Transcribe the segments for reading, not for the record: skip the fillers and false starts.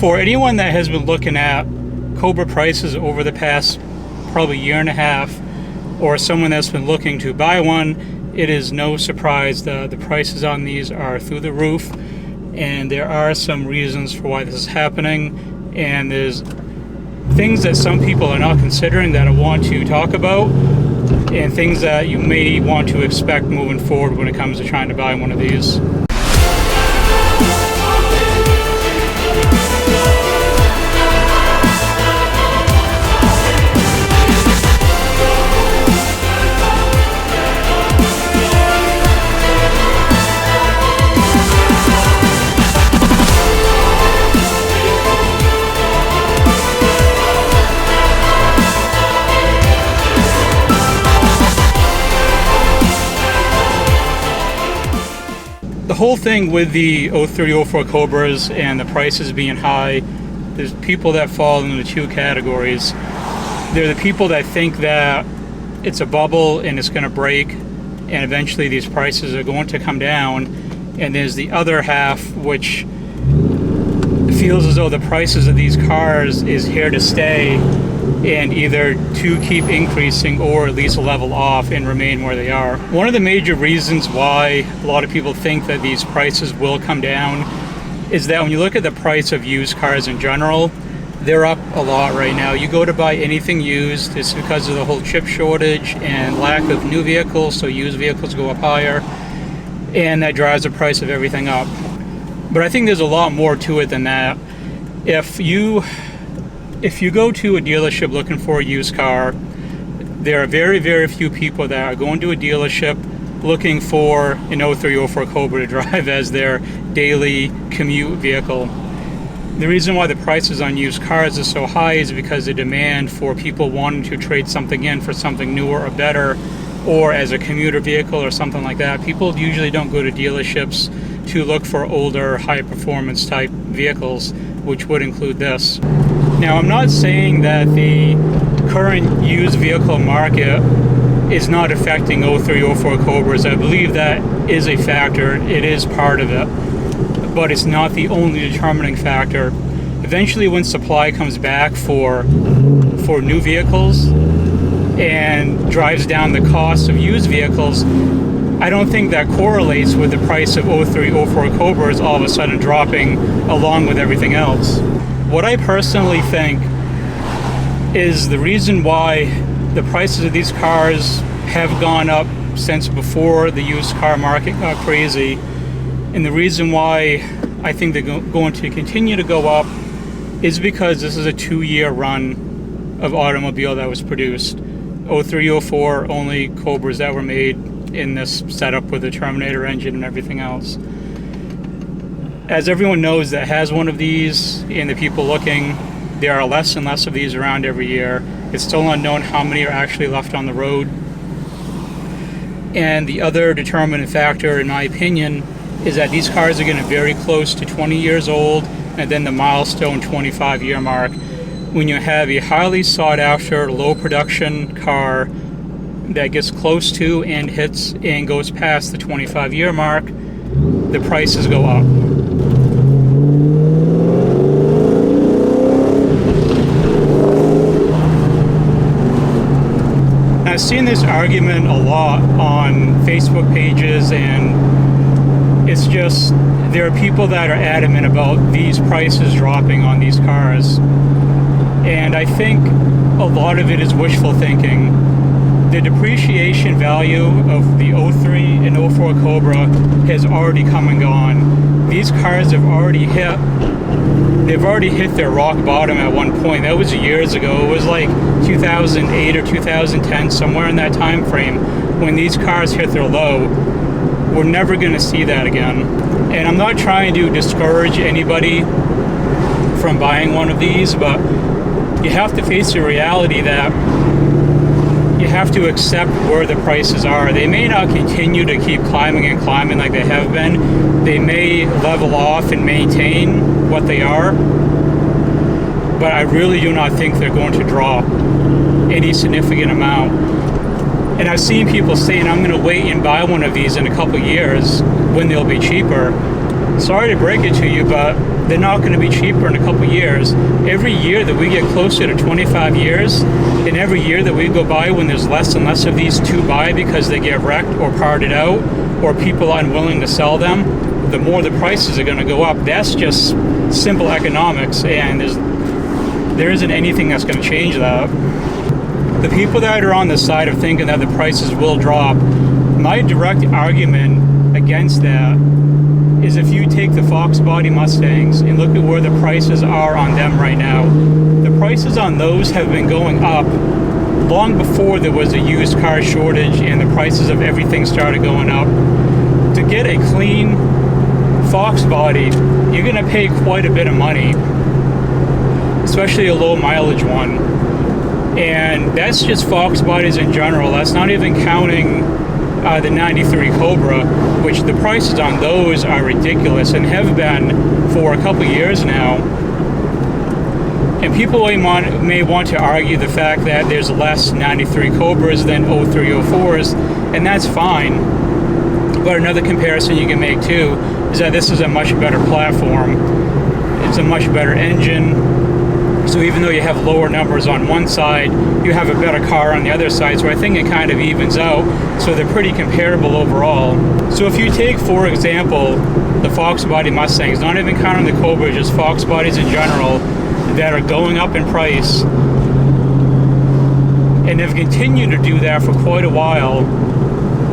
For anyone that has been looking at Cobra prices over the past probably year and a half, or someone that's been looking to buy one, it is no surprise that the prices on these are through the roof, and there are some reasons for why this is happening, and there's things that some people are not considering that I want to talk about, and things that you may want to expect moving forward when it comes to trying to buy one of these. The whole thing with the 03, 04 Cobras and the prices being high, there's people that fall into two categories. They're the people that think that it's a bubble and it's going to break and eventually these prices are going to come down. And there's the other half which feels as though the prices of these cars is here to stay and either to keep increasing or at least level off and remain where they are. One of the major reasons why a lot of people think that these prices will come down is that when you look at the price of used cars in general, they're up a lot right now. You go to buy anything used, it's because of the whole chip shortage and lack of new vehicles, so used vehicles go up higher, and that drives the price of everything up. But I think there's a lot more to it than that. If you go to a dealership looking for a used car, there are very, very few people that are going to a dealership looking for an 03, 04 Cobra to drive as their daily commute vehicle. The reason why the prices on used cars are so high is because the demand for people wanting to trade something in for something newer or better, or as a commuter vehicle or something like that. People usually don't go to dealerships to look for older, high performance type vehicles, which would include this. Now, I'm not saying that the current used vehicle market is not affecting 03, 04 Cobras. I believe that is a factor. It is part of it, but it's not the only determining factor. Eventually, when supply comes back for new vehicles and drives down the cost of used vehicles, I don't think that correlates with the price of 03, 04 Cobras all of a sudden dropping along with everything else. What I personally think is the reason why the prices of these cars have gone up since before the used car market got crazy, and the reason why I think they're going to continue to go up is because this is a 2-year run of automobile that was produced. 03, 04 only Cobras that were made in this setup with the Terminator engine and everything else. As everyone knows that has one of these, and the people looking, there are less and less of these around every year. It's still unknown how many are actually left on the road. And the other determinant factor, in my opinion, is that these cars are getting very close to 20 years old, and then the milestone 25-year mark. When you have a highly sought after, low production car that gets close to and hits and goes past the 25-year mark, the prices go up. I've seen this argument a lot on Facebook pages, and it's just there are people that are adamant about these prices dropping on these cars, and I think a lot of it is wishful thinking. The depreciation value of the 03 and 04 Cobra has already come and gone. These cars have already hit their rock bottom at one point. That was years ago. It was like 2008 or 2010, somewhere in that time frame, when these cars hit their low. We're never going to see that again. And I'm not trying to discourage anybody from buying one of these, but you have to face the reality that you have to accept where the prices are. They may not continue to keep climbing and climbing like they have been. They may level off and maintain what they are, but I really do not think they're going to drop any significant amount. And I've seen people saying, I'm going to wait and buy one of these in a couple years when they'll be cheaper. sorry to break it to you, but they're not going to be cheaper in a couple years. Every year that we get closer to 25 years, and every year that we go by when there's less and less of these to buy because they get wrecked or parted out, or people are unwilling to sell them, the more the prices are going to go up. That's just simple economics, and there isn't anything that's going to change that. The people that are on the side of thinking that the prices will drop, my direct argument against that is if you take the Fox body Mustangs and look at where the prices are on them right now, the prices on those have been going up long before there was a used car shortage and the prices of everything started going up. To get a clean Fox body, you're going to pay quite a bit of money, especially a low mileage one. And that's just Fox bodies in general. That's not even counting the 93 Cobra, which the prices on those are ridiculous and have been for a couple years now. And people may want to argue the fact that there's less 93 Cobras than 0304s, and that's fine. But another comparison you can make too is that this is a much better platform. It's a much better engine. So even though you have lower numbers on one side, you have a better car on the other side. So I think it kind of evens out. So they're pretty comparable overall. So if you take, for example, the Fox body Mustangs, not even counting the Cobra, just Fox bodies in general, that are going up in price, and have continued to do that for quite a while,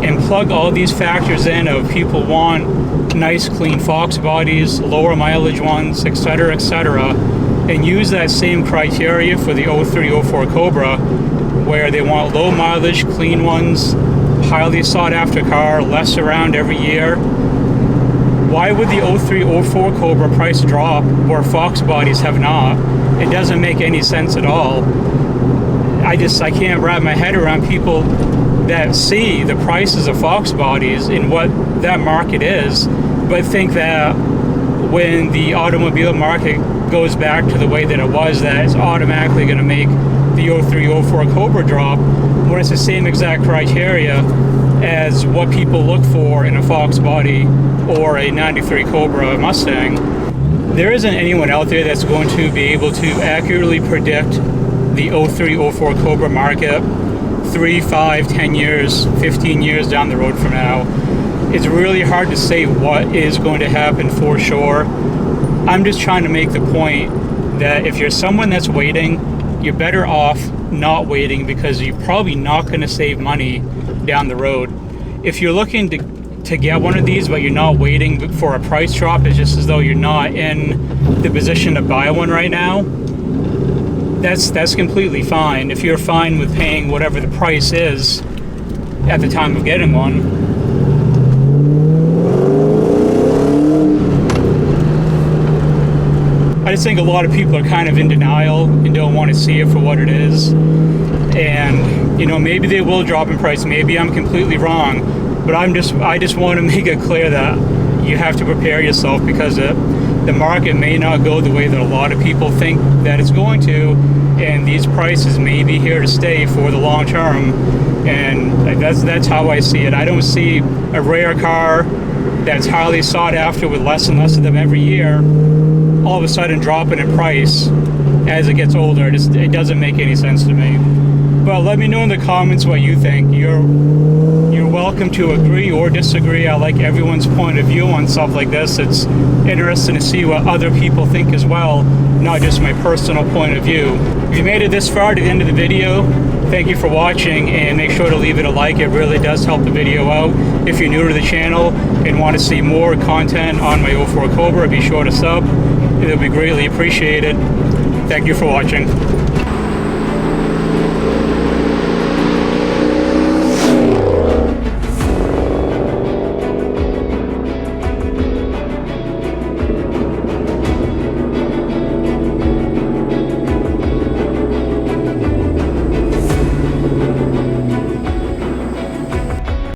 and plug all these factors in of people want nice clean Fox bodies, lower mileage ones, etc., etc., and use that same criteria for the 0304 Cobra, where they want low mileage, clean ones, highly sought after car, less around every year. Why would the 0304 Cobra price drop where Fox bodies have not? It doesn't make any sense at all. I can't wrap my head around people that see the prices of Fox bodies and what that market is, but think that when the automobile market goes back to the way that it was, that it's automatically going to make the 0304 Cobra drop, when it's the same exact criteria as what people look for in a Fox body or a 93 Cobra Mustang. There isn't anyone out there that's going to be able to accurately predict the 0304 Cobra market 3, 5, 10 years, 15 years down the road from now. It's really hard to say what is going to happen for sure. I'm just trying to make the point that if you're someone that's waiting, you're better off not waiting, because you're probably not going to save money down the road. If you're looking to get one of these but you're not waiting for a price drop, it's just as though you're not in the position to buy one right now, that's completely fine. If you're fine with paying whatever the price is at the time of getting one. I just think a lot of people are kind of in denial and don't want to see it for what it is. And, you know, maybe they will drop in price. Maybe I'm completely wrong. But I just want to make it clear that you have to prepare yourself, because the market may not go the way that a lot of people think that it's going to. And these prices may be here to stay for the long term. And that's how I see it. I don't see a rare car that's highly sought after with less and less of them every year all of a sudden dropping in price as it gets older. It doesn't make any sense to me. But let me know in the comments what you think. You're welcome to agree or disagree. I like everyone's point of view on stuff like this. It's interesting to see what other people think as well, not just my personal point of view. If you made it this far to the end of the video, thank you for watching, and make sure to leave it a like. It really does help the video out. If you're new to the channel and want to see more content on my 04 Cobra, be sure to sub. It'll be greatly appreciated. Thank you for watching.